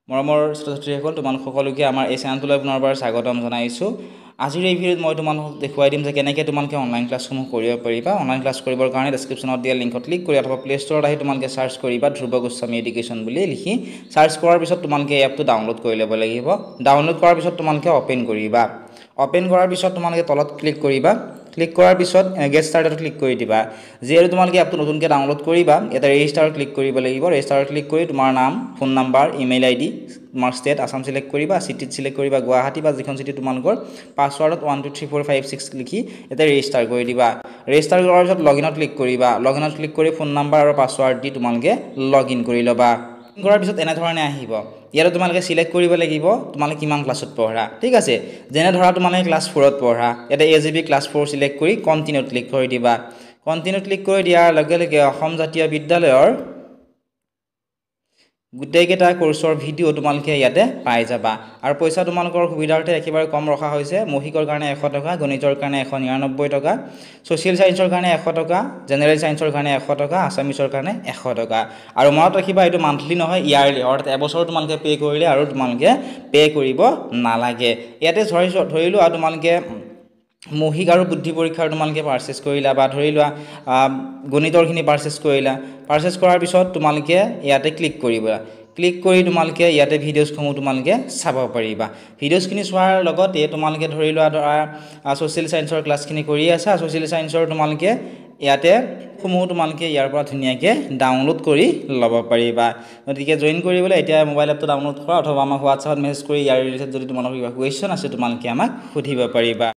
মৰমৰ ছাত্ৰ-ছাত্ৰীসকল তোমালোক সকলোকে আমাৰ এই চেনেলটোলৈ পুনৰবাৰ স্বাগতম জনাইছোঁ। আজিৰ এই ভিডিঅ'ত মই তোমালোকক দেখুৱাই দিম যে কেনেকৈ তোমালোকে অনলাইন ক্লাছসমূহ কৰিব পাৰিবা। অনলাইন ক্লাছ কৰিবৰ কাৰণে ডেছক্ৰিপশ্যনত দিয়া লিংকত ক্লিক কৰি অথবা প্লে ষ্ট'ৰত আহি তোমালোকে চাৰ্চ কৰিবা ধ্ৰুৱ গোস্বামী এডুকেশ্যন বুলি লিখি চাৰ্চ কৰাৰ পিছত তোমালোকে এই এপটো ডাউনলোড কৰি ল'ব লাগিব। ডাউনলোড কৰাৰ পিছত তোমালোকে অ'পেন কৰিবা। অ'পেন কৰাৰ পিছত তোমালোকে তলত ক্লিক কৰিবা। ক্লিক কৰাৰ পিছত গেট ষ্টাৰ্টত ক্লিক কৰি দিবা। যিহেতু তোমালোকে এপটো নতুনকৈ ডাউনলোড কৰিবা, এটা ৰেজিষ্টাৰত ক্লিক কৰিব লাগিব। ৰেজিষ্টাৰত ক্লিক কৰি তোমাৰ নাম, ফোন নাম্বাৰ, ইমেইল আইডি, তোমাৰ ষ্টেট আছাম চিলেক্ট কৰিবা, চিটিত চিলেক্ট কৰিবা গুৱাহাটী বা যিখন চিটি তোমালোকৰ, পাছৱাৰ্ডত 1 2 3 4 5 6 লিখি এটা ৰেজিষ্টাৰ কৰি দিবা। ৰেজিষ্টাৰ কৰাৰ পিছত লগইনত ক্লিক কৰিবা। লগইনত ক্লিক কৰি ফোন নাম্বাৰ আৰু পাছৱাৰ্ড দি তোমালোকে লগইন কৰি ল'বা। কৰাৰ পিছত এনেধৰণে আহিব। ইয়াতে তোমালোকে চিলেক্ট কৰিব লাগিব তোমালোকে কিমান ক্লাছত পঢ়া। ঠিক আছে, যেনে ধৰা তোমালোকে ক্লাছ 4ত পঢ়া, ইয়াতে AJB ক্লাছ 4 চিলেক্ট কৰি কণ্টিনিউত ক্লিক কৰি দিবা। কণ্টিনিউত ক্লিক কৰি দিয়াৰ লগে লগে অসম জাতীয় বিদ্যালয়ৰ গোটেইকেইটা কোৰ্চৰ ভিডিঅ' তোমালোকে ইয়াতে পাই যাবা। আৰু পইচা তোমালোকৰ সুবিধাৰ্থে একেবাৰে কম ৰখা হৈছে। মৌখিকৰ কাৰণে 100 টকা, গণিতৰ কাৰণে 199 টকা, ছ'চিয়েল ছায়েন্সৰ কাৰণে 100 টকা, জেনেৰেল ছায়েন্সৰ কাৰণে 100 টকা, আছামিছৰ কাৰণে 100 টকা। আৰু মনত ৰাখিবা এইটো মান্থলি নহয়, ইয়াৰলি, অৰ্থাৎ এবছৰ তোমালোকে পে' কৰিলে আৰু তোমালোকে পে' কৰিব নালাগে। ইয়াতে ধৰি লোৱা তোমালোকে মৌখিক আৰু বুদ্ধি পৰীক্ষাৰ তোমালোকে পাৰ্চেছ কৰিলা বা ধৰি লোৱা গণিতৰখিনি পাৰ্চেছ কৰিলা। পাৰ্চেছ কৰাৰ পিছত তোমালোকে ইয়াতে ক্লিক কৰিবা। ক্লিক কৰি তোমালোকে ইয়াতে ভিডিঅ'ছসমূহ তোমালোকে চাব পাৰিবা। ভিডিঅ'ছখিনি চোৱাৰ লগতে তোমালোকে ধৰি লোৱা ছ'চিয়েল ছায়েন্সৰ ক্লাছখিনি কৰি আছা, ছ'চিয়েল ছায়েন্সৰ তোমালোকে ইয়াতে সমূহ তোমালোকে ইয়াৰ পৰা ধুনীয়াকৈ ডাউনলোড কৰি ল'ব পাৰিবা। গতিকে জইন কৰিবলৈ এতিয়া মোবাইল এপটো ডাউনলোড কৰা অথবা আমাক হোৱাটছআপত মেছেজ কৰি ইয়াৰ ৰিলেটেড যদি তোমালোকৰ কিবা কুৱেশ্যন আছে তোমালোকে আমাক সুধিব পাৰিবা।